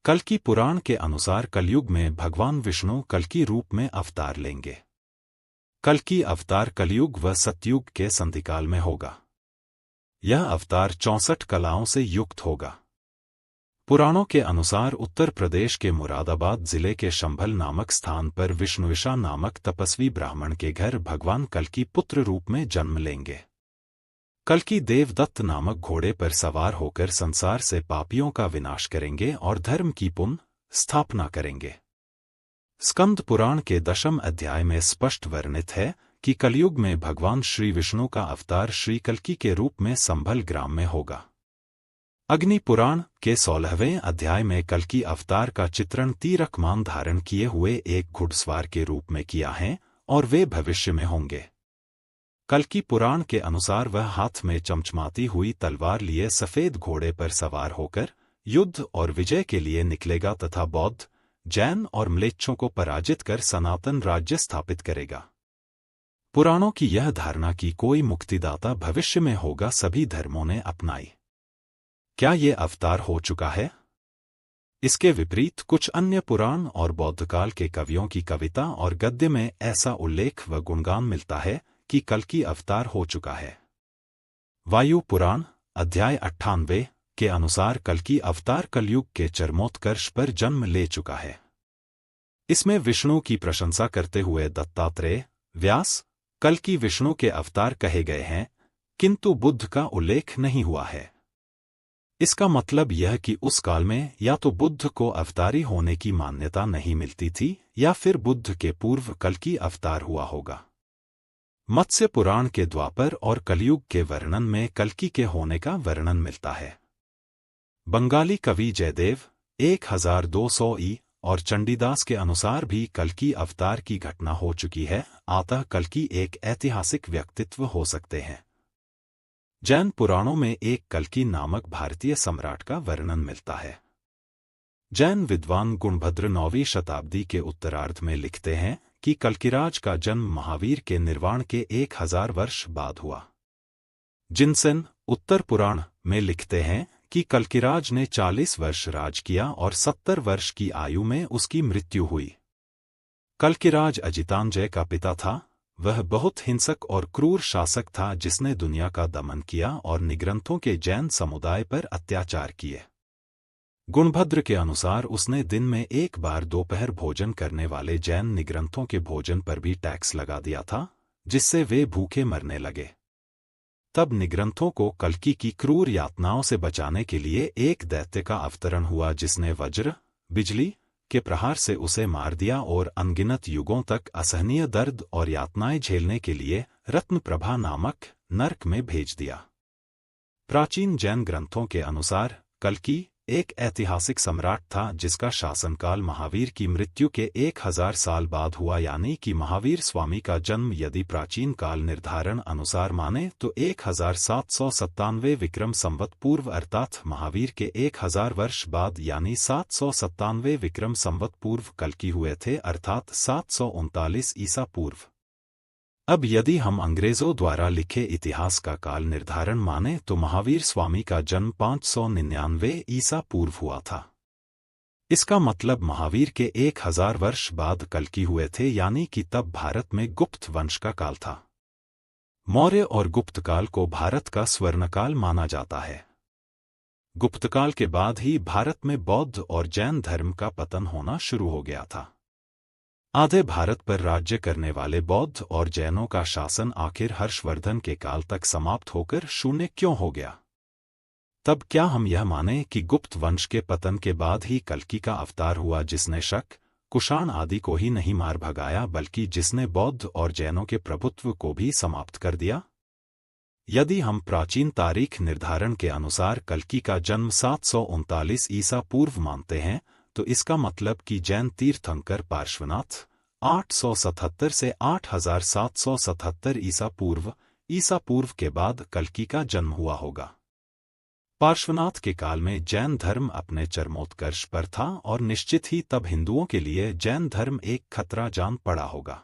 कल्कि पुराण के अनुसार कलयुग में भगवान विष्णु कल्कि रूप में अवतार लेंगे। कल्कि अवतार कलयुग व सतयुग के संधिकाल में होगा। यह अवतार 64 कलाओं से युक्त होगा। पुराणों के अनुसार उत्तर प्रदेश के मुरादाबाद जिले के शंभल नामक स्थान पर विष्णुविशा नामक तपस्वी ब्राह्मण के घर भगवान कल्कि पुत्र रूप में जन्म लेंगे। कल्कि देवदत्त नामक घोड़े पर सवार होकर संसार से पापियों का विनाश करेंगे और धर्म की पुनः स्थापना करेंगे। स्कंद पुराण के 10वें अध्याय में स्पष्ट वर्णित है कि कलयुग में भगवान श्री विष्णु का अवतार श्री कल्कि के रूप में संभल ग्राम में होगा। अग्नि पुराण के 16वें अध्याय में कल्कि अवतार का चित्रण तीरकमान धारण किए हुए एक घुड़सवार के रूप में किया है और वे भविष्य में होंगे। कल्कि पुराण के अनुसार वह हाथ में चमचमाती हुई तलवार लिए सफेद घोड़े पर सवार होकर युद्ध और विजय के लिए निकलेगा तथा बौद्ध, जैन और म्लेच्छों को पराजित कर सनातन राज्य स्थापित करेगा। पुराणों की यह धारणा कि कोई मुक्तिदाता भविष्य में होगा सभी धर्मों ने अपनाई। क्या ये अवतार हो चुका है? इसके विपरीत कुछ अन्य पुराण और बौद्धकाल के कवियों की कविता और गद्य में ऐसा उल्लेख व गुणगान मिलता है कि कल्कि अवतार हो चुका है। वायु पुराण अध्याय 98 के अनुसार कल्कि अवतार कलयुग के चरमोत्कर्ष पर जन्म ले चुका है। इसमें विष्णु की प्रशंसा करते हुए दत्तात्रेय, व्यास, कल्कि विष्णु के अवतार कहे गए हैं, किंतु बुद्ध का उल्लेख नहीं हुआ है। इसका मतलब यह कि उस काल में या तो बुद्ध को अवतारी होने की मान्यता नहीं मिलती थी या फिर बुद्ध के पूर्व कल्कि अवतार हुआ होगा। मत्स्य पुराण के द्वापर और कलयुग के वर्णन में कल्कि के होने का वर्णन मिलता है। बंगाली कवि जयदेव 1200 ई और चंडीदास के अनुसार भी कल्कि अवतार की घटना हो चुकी है, अतः कल्कि एक ऐतिहासिक व्यक्तित्व हो सकते हैं। जैन पुराणों में एक कल्कि नामक भारतीय सम्राट का वर्णन मिलता है। जैन विद्वान गुणभद्र 9वीं शताब्दी के उत्तरार्ध में लिखते हैं कि कल्किराज का जन्म महावीर के निर्वाण के 1000 वर्ष बाद हुआ। जिनसेन उत्तर पुराण में लिखते हैं कि कल्किराज ने 40 वर्ष राज किया और 70 वर्ष की आयु में उसकी मृत्यु हुई। कल्किराज अजितांजय का पिता था। वह बहुत हिंसक और क्रूर शासक था जिसने दुनिया का दमन किया और निग्रंथों के जैन समुदाय पर अत्याचार किए। गुणभद्र के अनुसार उसने दिन में एक बार दोपहर भोजन करने वाले जैन निग्रंथों के भोजन पर भी टैक्स लगा दिया था, जिससे वे भूखे मरने लगे। तब निग्रंथों को कल्कि की क्रूर यातनाओं से बचाने के लिए एक दैत्य का अवतरण हुआ जिसने वज्र, बिजली के प्रहार से उसे मार दिया और अनगिनत युगों तक असहनीय दर्द और यातनाएं झेलने के लिए रत्नप्रभा नामक नरक में भेज दिया। प्राचीन जैन ग्रंथों के अनुसार कल्कि एक ऐतिहासिक सम्राट था जिसका शासनकाल महावीर की मृत्यु के 1000 साल बाद हुआ, यानी कि महावीर स्वामी का जन्म यदि प्राचीन काल निर्धारण अनुसार माने तो 1797 विक्रम संवत पूर्व अर्थात महावीर के 1000 वर्ष बाद यानी 797 विक्रम संवत पूर्व कल्कि हुए थे अर्थात 739 ईसा पूर्व। अब यदि हम अंग्रेजों द्वारा लिखे इतिहास का काल निर्धारण माने तो महावीर स्वामी का जन्म 599 ईसा पूर्व हुआ था। इसका मतलब महावीर के 1000 वर्ष बाद कल्कि हुए थे, यानी कि तब भारत में गुप्त वंश का काल था। मौर्य और गुप्तकाल को भारत का स्वर्णकाल माना जाता है। गुप्तकाल के बाद ही भारत में बौद्ध और जैन धर्म का पतन होना शुरू हो गया था। आधे भारत पर राज्य करने वाले बौद्ध और जैनों का शासन आखिर हर्षवर्धन के काल तक समाप्त होकर शून्य क्यों हो गया? तब क्या हम यह माने कि गुप्त वंश के पतन के बाद ही कल्कि का अवतार हुआ जिसने शक, कुषाण आदि को ही नहीं मार भगाया बल्कि जिसने बौद्ध और जैनों के प्रभुत्व को भी समाप्त कर दिया? यदि हम प्राचीन तारीख निर्धारण के अनुसार कल्कि का जन्म 739 ईसा पूर्व मानते हैं तो इसका मतलब कि जैन तीर्थंकर पार्श्वनाथ 877 से 8777 ईसा पूर्व के बाद कल्कि का जन्म हुआ होगा। पार्श्वनाथ के काल में जैन धर्म अपने चरमोत्कर्ष पर था और निश्चित ही तब हिंदुओं के लिए जैन धर्म एक खतरा जान पड़ा होगा।